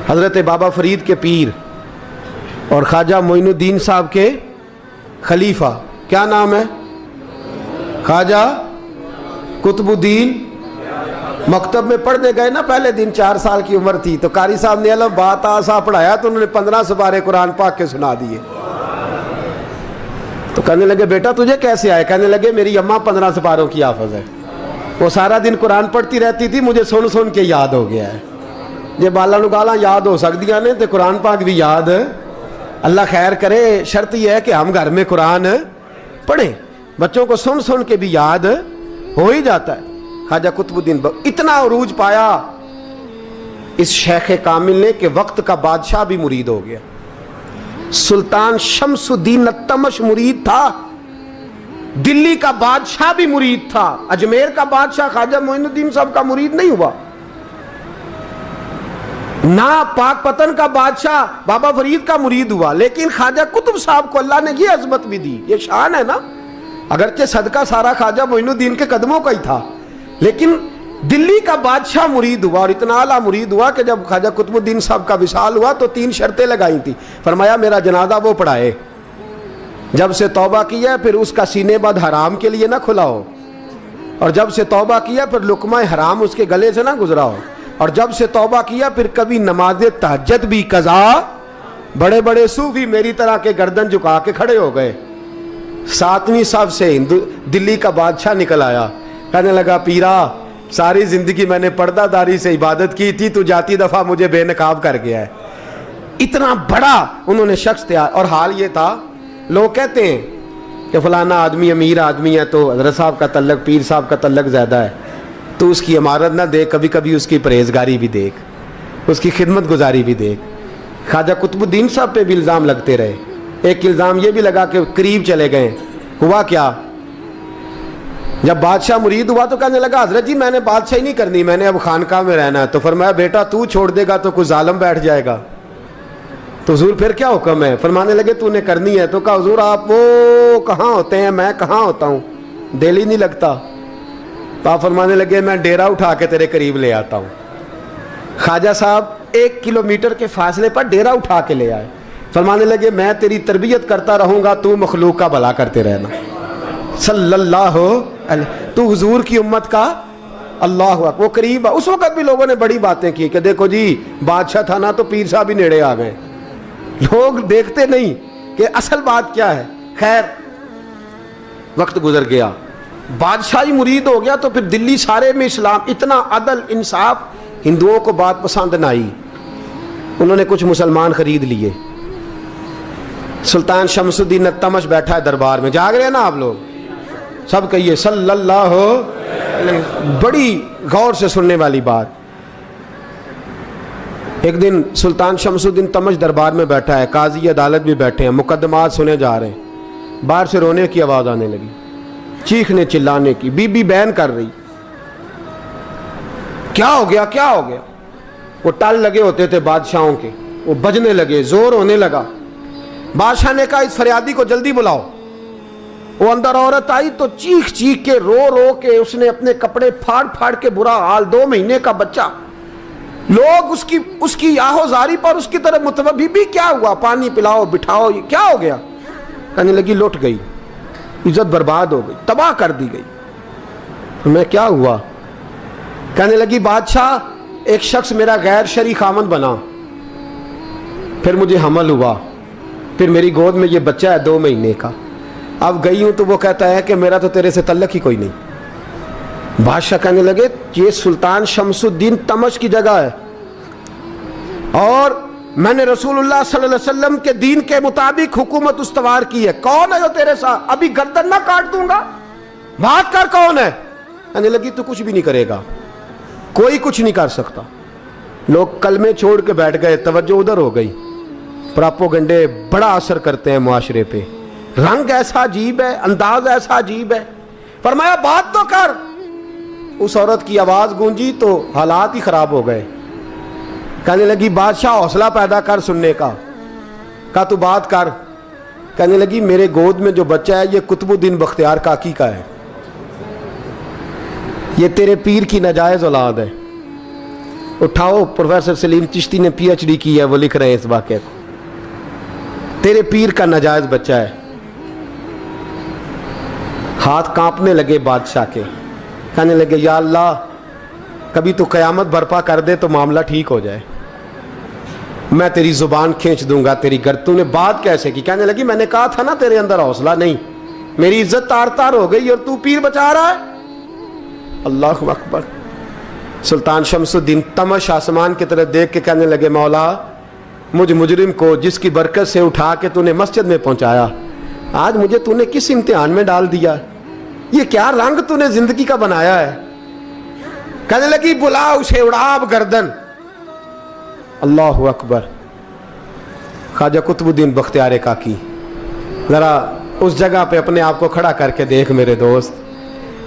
हज़रत बाबा फरीद के पीर और ख्वाजा मोइनुद्दीन साहब के खलीफा, क्या नाम है? ख्वाजा कुतुबुद्दीन। मकतब में पढ़ने गए ना, पहले दिन 4 साल की उम्र थी, तो कारी साहब ने अलग बात आसा पढ़ाया तो उन्होंने 15 सुपारे कुरान पाक के सुना दिए। तो कहने लगे बेटा तुझे कैसे आए? कहने लगे मेरी अम्मा 15 सुपारों की हाफिज है, वो सारा दिन कुरान पढ़ती रहती थी, मुझे सुन सुन के याद हो गया है। जे बाला नु गाला याद हो सकदियां ने तो कुरान पाक भी याद, अल्लाह खैर करे। शर्त यह है कि हम घर में कुरान पढ़ें, बच्चों को सुन सुन के भी याद हो ही जाता है। ख्वाजा कुतुबुद्दीन इतना अरूज पाया इस शेख कामिल ने कि वक्त का बादशाह भी मुरीद हो गया। सुल्तान शमसुद्दीन तमश मुरीद था, दिल्ली का बादशाह भी मुरीद था, अजमेर का बादशाह ख्वाजा मोइनुद्दीन साहब का मुरीद नहीं हुआ ना, पाकपतन का बादशाह बाबा फरीद का मुरीद हुआ। लेकिन ख्वाजा कुतुब साहब को अल्लाह ने ये अजमत भी दी, ये शान है ना। अगरचे सदका सारा ख्वाजा मोइनुद्दीन के कदमों का ही था, लेकिन दिल्ली का बादशाह मुरीद हुआ और इतना आला मुरीद हुआ कि जब ख्वाजा कुतुबुद्दीन साहब का विसाल हुआ तो 3 शर्तें लगाई थी। फरमाया मेरा जनाजा वो पढ़ाए, जब से तौबा किया फिर उसका सीने बद हराम के लिए ना खुला हो, और जब से तौबा किया फिर लुकमा हराम उसके गले से ना गुजरा हो, और जब से तौबा किया फिर कभी नमाज तहज्जुद भी कज़ा। बड़े बड़े सूफी मेरी तरह के गर्दन झुका के खड़े हो गए। 7वीं सफ से दिल्ली का बादशाह निकल आया, कहने लगा पीरा सारी जिंदगी मैंने पर्दादारी से इबादत की थी, तू जाती दफा मुझे बेनकाब कर गया है। इतना बड़ा उन्होंने शख्स तैयार, और हाल ये था, लोग कहते हैं कि फलाना आदमी अमीर आदमी है तो हज़रत साहब का तल्लक, पीर साहब का तल्लक ज़्यादा है, तो उसकी इमारत ना देख, कभी कभी उसकी परहेजगारी भी देख, उसकी खिदमत गुजारी भी देख। ख्वाजा कुतुबुद्दीन साहब पे भी इल्ज़ाम लगते रहे। एक इल्ज़ाम ये भी लगा कि करीब चले गए। हुआ क्या, जब बादशाह मुरीद हुआ तो कहने लगा हजरत जी मैंने बादशाही नहीं करनी, मैंने अब खानका में रहना है। तो फरमाया बेटा तू छोड़ देगा तो कोई जालिम बैठ जाएगा, तो हुजूर फिर क्या हुक्म है? फरमाने लगे तूने करनी है। तो कहा हुजूर आप वो कहाँ होते हैं, मैं कहाँ होता हूँ, दिल ही नहीं लगता। तो आप फरमाने लगे मैं डेरा उठा के तेरे करीब ले आता हूँ। ख्वाजा साहब 1 किलोमीटर के फासले पर डेरा उठा के ले आए। फरमाने लगे मैं तेरी तरबियत करता रहूँगा, तू मखलूक का भला करते रहना। सल्लल्लाहु अलैहि, तू हुजूर की उम्मत का अल्लाह हुआ। वो करीब, उस वक्त भी लोगों ने बड़ी बातें की कि देखो जी बादशाह था ना तो पीर साहब ही नेड़े आ गए। लोग देखते नहीं कि असल बात क्या है। खैर वक्त गुजर गया, बादशाही मुरीद हो गया, तो फिर दिल्ली सारे में इस्लाम, इतना अदल इंसाफ, हिंदुओं को बात पसंद न आई। उन्होंने कुछ मुसलमान खरीद लिए। सुल्तान शमसुद्दीन तमश बैठा है दरबार में, जाग रहे हैं ना आप लोग, सब कहिए सल्लल्लाहु अलैहि। बड़ी गौर से सुनने वाली बात। एक दिन सुल्तान शमसुद्दीन तमश दरबार में बैठा है, काजी अदालत भी बैठे हैं, मुकदमात सुने जा रहे हैं। बाहर से रोने की आवाज़ आने लगी, चीखने चिल्लाने की। बीबी बयान कर रही, क्या हो गया क्या हो गया। वो टल लगे होते थे बादशाहों के, वो बजने लगे, जोर होने लगा। बादशाह ने कहा इस फरियादी को जल्दी बुलाओ। वो अंदर औरत आई तो चीख चीख के रो रो के उसने अपने कपड़े फाड़ फाड़ के, बुरा हाल, 2 महीने का बच्चा। लोग उसकी आहोजारी पर उसकी तरफ मुतवज्जह, बीबी क्या हुआ, पानी पिलाओ बिठाओ, ये क्या हो गया। कहने लगी लुट गई, इज्जत बर्बाद हो गई, तबाह कर दी गई। तो मैं क्या हुआ? कहने लगी बादशाह एक शख्स मेरा गैर शरई खामन बना, फिर मुझे हमल हुआ, फिर मेरी गोद में ये बच्चा है 2 महीने का। अब गई हूं तो वो कहता है कि मेरा तो तेरे से तल्लक ही कोई नहीं। बादशाह कहने लगे ये सुल्तान शमसुद्दीन तमश की जगह है, और मैंने रसूलुल्लाह सल्लल्लाहु अलैहि वसल्लम के दीन के मुताबिक हुकूमत उस्तवार की है। कौन है जो तेरे साथ? अभी गर्दन ना काट दूंगा, बात कर कौन है। कहने लगी तू कुछ भी नहीं करेगा, कोई कुछ नहीं कर सकता। लोग कलमे छोड़ के बैठ गए, तवज्जो उधर हो गई। प्रोपेगेंडे बड़ा असर करते हैं मुआशरे पे, रंग ऐसा अजीब है, अंदाज ऐसा अजीब है। फरमाया बात तो कर। उस औरत की आवाज गूंजी तो हालात ही खराब हो गए। कहने लगी बादशाह हौसला पैदा कर सुनने का। कहा तू बात कर। कहने लगी मेरे गोद में जो बच्चा है ये कुतुबुद्दीन बख्तियार काकी का है, ये तेरे पीर की नाजायज औलाद है। उठाओ, प्रोफेसर सलीम चिश्ती ने PhD की है, वो लिख रहे हैं इस वाक़े को। तेरे पीर का नाजायज बच्चा है। हाथ कांपने लगे बादशाह के, कहने लगे या अल्लाह कभी तो क़यामत बर्पा कर दे तो मामला ठीक हो जाए, मैं तेरी जुबान खींच दूंगा तेरी गर्दन। तूने बात कैसे की? कहने लगी मैंने कहा था ना तेरे अंदर हौसला नहीं, मेरी इज्जत तार तार हो गई और तू पीर बचा रहा है। अल्लाहु अकबर। सुल्तान शमसुद्दीन तमश आसमान की तरफ देख के कहने लगे मौला मुझ मुजरिम को जिसकी बरकत से उठा के तूने मस्जिद में पहुंचाया, आज मुझे तूने किस इम्तिहान में डाल दिया? ये क्या रंग तूने जिंदगी का बनाया है? कहने लगी बुला उसे, उड़ाब गर्दन। अल्लाहु अकबर। ख्वाजा कुतुबुद्दीन बख्तियार काकी, जरा उस जगह पे अपने आप को खड़ा करके देख मेरे दोस्त।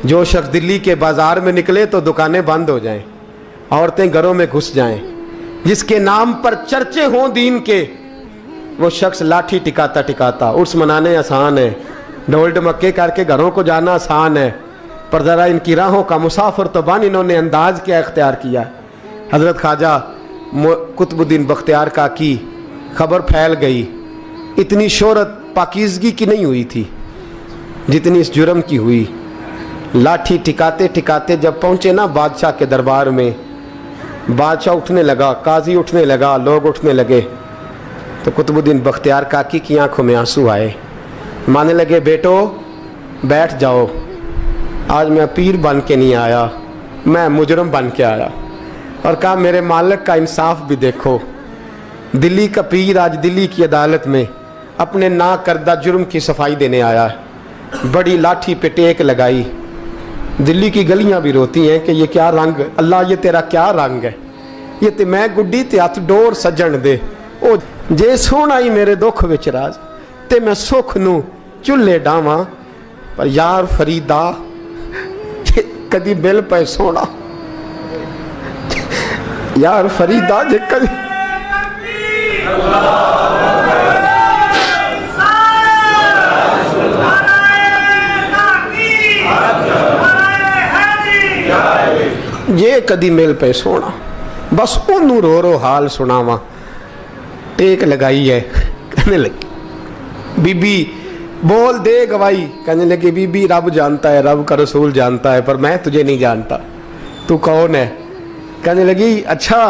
जो शख्स दिल्ली के बाजार में निकले तो दुकानें बंद हो जाएं, औरतें घरों में घुस जाएं, जिसके नाम पर चर्चे हों दीन के, वो शख्स लाठी टिकाता टिकाता। उर्स मनाने आसान है, ढोल ढमक्के करके घरों को जाना आसान है, पर ज़रा इनकी राहों का मुसाफिर तो बन इन्होंने अंदाज क्या इख्तियार किया। हज़रत ख्वाजा कुतुबुद्दीन बख्तियार काकी, खबर फैल गई। इतनी शोहरत पाकीज़गी की नहीं हुई थी जितनी इस जुर्म की हुई। लाठी टिकाते टिकाते जब पहुँचे ना बादशाह के दरबार में, बादशाह उठने लगा, काजी उठने लगा, लोग उठने लगे, तो कुतुबुद्दीन बख्तियार काकी की आंखों में आंसू आए। मानने लगे बेटो बैठ जाओ, आज मैं पीर बन के नहीं आया, मैं मुजरम बन के आया। और कहा मेरे मालिक का इंसाफ भी देखो, दिल्ली का पीर आज दिल्ली की अदालत में अपने ना करदा जुर्म की सफाई देने आया है। बड़ी लाठी पे टेक लगाई, दिल्ली की गलियां भी रोती हैं कि ये क्या रंग, अल्लाह ये तेरा क्या रंग है, ये ते मैं गुड्डी ते हथ डोर सजन दे। ओ जे सोना ही मेरे दुख विच राज, ते मैं सुख नू चुल्हे डावां, पर यार फरीदा कदी बिल पे सोना, यार फरीदा जे कदी ये कदी मिल पे सोना, बस ओनू रो रो हाल सुनावा। टेक लगाई है, कहने लगी बीबी बोल दे गवाही। कहने लगी बीबी रब जानता है, रब का रसूल जानता है, पर मैं तुझे नहीं जानता, तू कौन है? कहने लगी अच्छा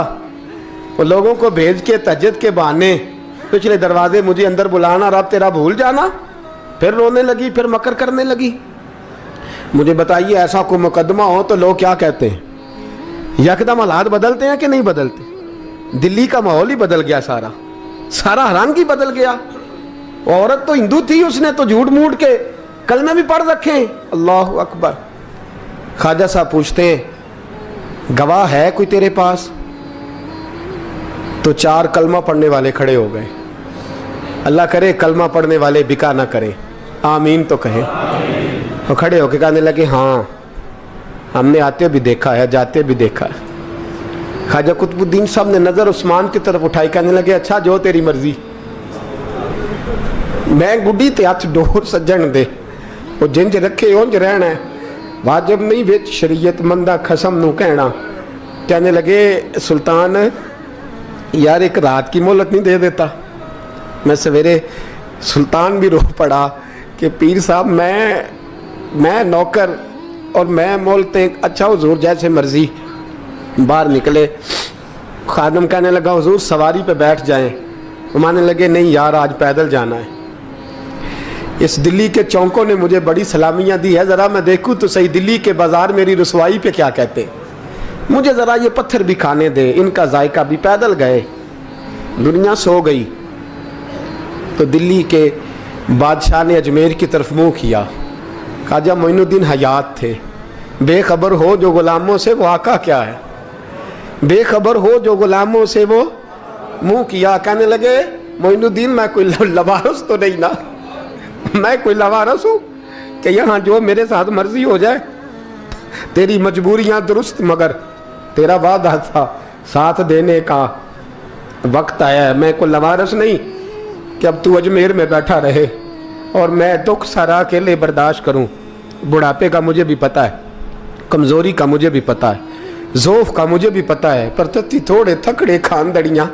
वो लोगों को भेज के तहज्जुद के बहाने पिछले दरवाजे मुझे अंदर बुलाना, रब तेरा भूल जाना। फिर रोने लगी, फिर मकर करने लगी। मुझे बताइए ऐसा कोई मुकदमा हो तो लोग क्या कहते हैं? यकदम हालात बदलते हैं कि नहीं बदलते? दिल्ली का माहौल ही बदल गया, सारा सारा रंग ही बदल गया। औरत तो हिंदू थी, उसने तो झूठ मूठ के कलमे भी पढ़ रखे। अल्लाह अकबर। ख्वाजा साहब पूछते हैं गवाह है कोई तेरे पास? तो 4 कलमा पढ़ने वाले खड़े हो गए। अल्लाह करे कलमा पढ़ने वाले बिका ना करें, आमीन तो कहें। तो खड़े होके कहने लगे हाँ हमने आते भी देखा है, जाते भी देखा है। ख्वाजा कुतुबुद्दीन साहब ने नजर उस्मान की तरफ उठाई, कहने लगे अच्छा जो तेरी मर्जी, मैं गुड्डी ते हथ डोर सज्जन दे, वो जिंज रखे उंज रहना है, वाजिब नहीं विच शरीयत मंदा खसम नू कहना। कहने लगे सुल्तान यार एक रात की मोहलत नहीं दे देता? मैं सवेरे सुल्तान भी रो पड़ा कि पीर साहब मैं नौकर और मैं मोलते। अच्छा हुजूर जैसे मर्जी। बाहर निकले, खादम कहने लगा हुजूर सवारी पे बैठ जाएं। मानने लगे नहीं यार आज पैदल जाना है। इस दिल्ली के चौंकों ने मुझे बड़ी सलामियाँ दी है, ज़रा मैं देखूँ तो सही दिल्ली के बाजार मेरी रसवाई पे क्या कहते, मुझे ज़रा ये पत्थर भी खाने दे। इनका जायका भी। पैदल गए, दुनिया सो गई तो दिल्ली के बादशाह ने अजमेर की तरफ मुँह किया। ख्वाजा मोइनुद्दीन हयात थे। बेखबर हो जो गुलामों से वो आका क्या है, बेखबर हो जो गुलामों से वो मुँह किया। कहने लगे मोइनुद्दीन मैं कोई लवारस तो नहीं ना, मैं कोई लवारस हूँ कि यहाँ जो मेरे साथ मर्जी हो जाए? तेरी मजबूरियाँ दुरुस्त, मगर तेरा वादा था साथ देने का, वक्त आया है। मैं कोई लवारस नहीं कि अब तू अजमेर में बैठा रहे और मैं दुख सारा अकेले बर्दाश्त करूं। बुढ़ापे का मुझे भी पता है, कमज़ोरी का मुझे भी पता है, जोफ का मुझे भी पता है, पर तत्ती थोड़े थकड़े खानदड़ियाँ